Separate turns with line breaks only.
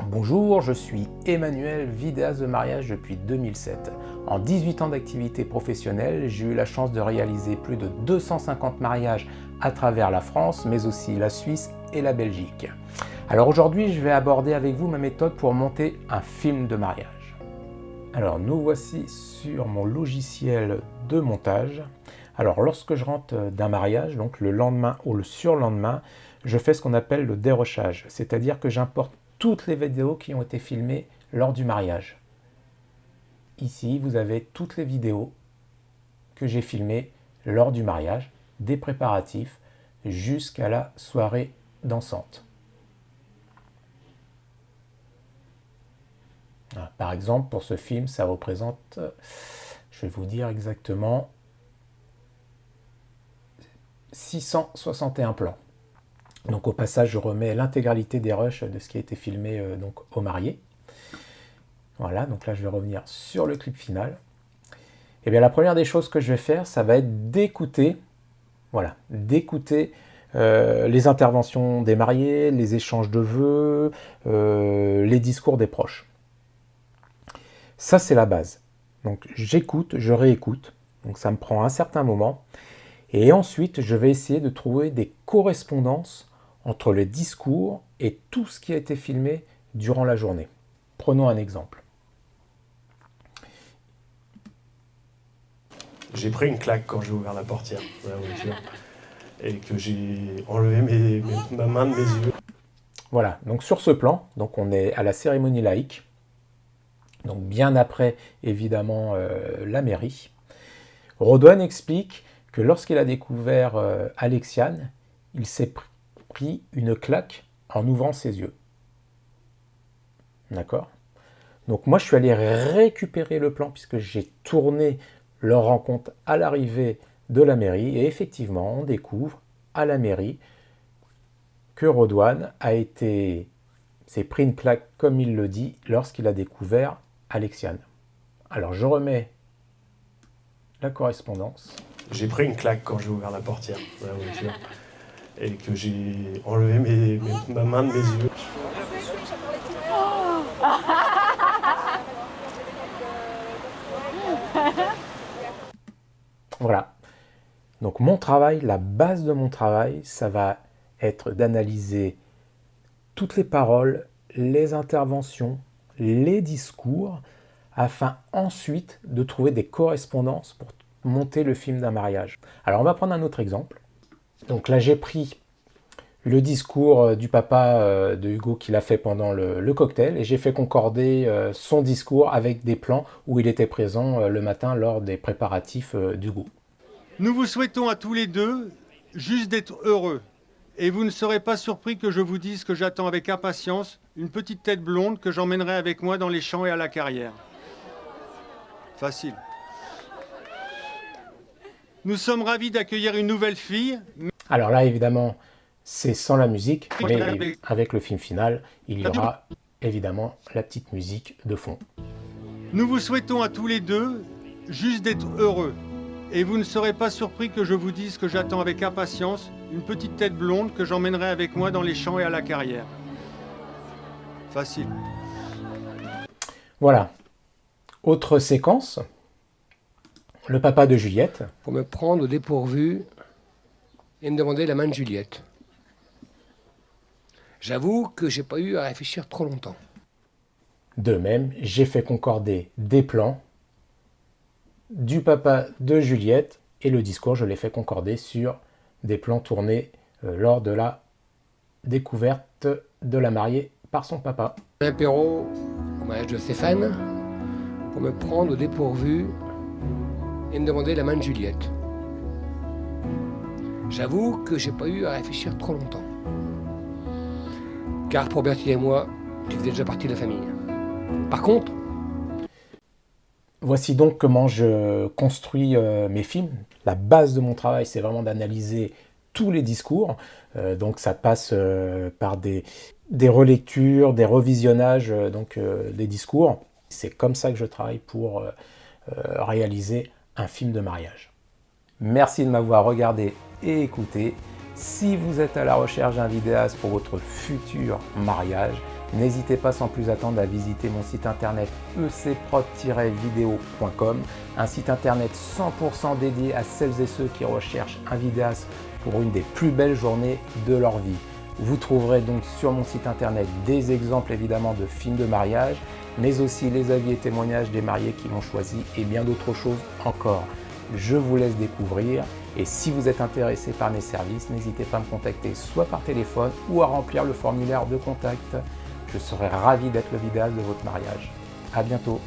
Bonjour, je suis Emmanuel, vidéaste de mariage depuis 2007. En 18 ans d'activité professionnelle, j'ai eu la chance de réaliser plus de 250 mariages à travers la France, mais aussi la Suisse et la Belgique. Alors aujourd'hui, je vais aborder avec vous ma méthode pour monter un film de mariage. Alors nous voici sur mon logiciel de montage. Alors lorsque je rentre d'un mariage, donc le lendemain ou le surlendemain, je fais ce qu'on appelle le dérochage, c'est-à-dire que j'importe toutes les vidéos qui ont été filmées lors du mariage. Ici, vous avez toutes les vidéos que j'ai filmées lors du mariage, des préparatifs jusqu'à la soirée dansante. Par exemple, pour ce film, ça représente, je vais vous dire exactement, 661 plans. Donc au passage, je remets l'intégralité des rushs de ce qui a été filmé donc, au marié. Voilà, donc là je vais revenir sur le clip final. Et bien la première des choses que je vais faire, ça va être d'écouter, voilà, d'écouter les interventions des mariés, les échanges de vœux, les discours des proches. Ça c'est la base. Donc j'écoute, je réécoute, donc ça me prend un certain moment. Et ensuite, je vais essayer de trouver des correspondances entre le discours et tout ce qui a été filmé durant la journée. Prenons un exemple.
J'ai pris une claque quand j'ai ouvert la portière de la voiture et que j'ai enlevé ma main de mes yeux.
Voilà, donc sur ce plan, donc on est à la cérémonie laïque, donc bien après évidemment la mairie. Rodouane explique que lorsqu'il a découvert Alexiane, il s'est pris une claque en ouvrant ses yeux. D'accord ? Donc moi je suis allé récupérer le plan puisque j'ai tourné leur rencontre à l'arrivée de la mairie et effectivement on découvre à la mairie que Rodouane s'est pris une claque comme il le dit lorsqu'il a découvert Alexiane. Alors je remets la correspondance.
J'ai pris une claque quand j'ai ouvert la portière de la voiture et que j'ai enlevé ma main de mes yeux.
Voilà. Donc mon travail, la base de mon travail, ça va être d'analyser toutes les paroles, les interventions, les discours, afin ensuite de trouver des correspondances pour monter le film d'un mariage. Alors on va prendre un autre exemple. Donc là j'ai pris le discours du papa de Hugo qu'il a fait pendant le cocktail et j'ai fait concorder son discours avec des plans où il était présent le matin lors des préparatifs d'Hugo.
Nous vous souhaitons à tous les deux juste d'être heureux. Et vous ne serez pas surpris que je vous dise que j'attends avec impatience une petite tête blonde que j'emmènerai avec moi dans les champs et à la carrière. Facile. Nous sommes ravis d'accueillir une nouvelle fille.
Alors là, évidemment, c'est sans la musique, mais avec le film final, il y aura évidemment la petite musique de fond.
Nous vous souhaitons à tous les deux juste d'être heureux. Et vous ne serez pas surpris que je vous dise que j'attends avec impatience une petite tête blonde que j'emmènerai avec moi dans les champs et à la carrière. Facile.
Voilà. Autre séquence. Le papa de Juliette.
Pour me prendre au dépourvu et me demander la main de Juliette. J'avoue que j'ai pas eu à réfléchir trop longtemps.
De même, j'ai fait concorder des plans du papa de Juliette et le discours, je l'ai fait concorder sur des plans tournés lors de la découverte de la mariée par son papa.
Un apéro au mariage de Stéphane pour me prendre au dépourvu et me demander la main de Juliette. J'avoue que j'ai pas eu à réfléchir trop longtemps. Car pour Bertie et moi, tu faisais déjà partie de la famille. Par contre,
voici donc comment je construis mes films. La base de mon travail, c'est vraiment d'analyser tous les discours. Donc ça passe par des relectures, des revisionnages des discours. C'est comme ça que je travaille pour réaliser un film de mariage. Merci de m'avoir regardé et écouté. Si vous êtes à la recherche d'un vidéaste pour votre futur mariage, N'hésitez pas sans plus attendre à visiter mon site internet ecprod-video.com, un site internet 100% dédié à celles et ceux qui recherchent un vidéaste pour une des plus belles journées de leur vie. Vous trouverez donc sur mon site internet des exemples évidemment de films de mariage, mais aussi les avis et témoignages des mariés qui l'ont choisi et bien d'autres choses encore. Je vous laisse découvrir et si vous êtes intéressé par mes services, n'hésitez pas à me contacter soit par téléphone ou à remplir le formulaire de contact. Je serai ravi d'être le vidéaste de votre mariage. À bientôt.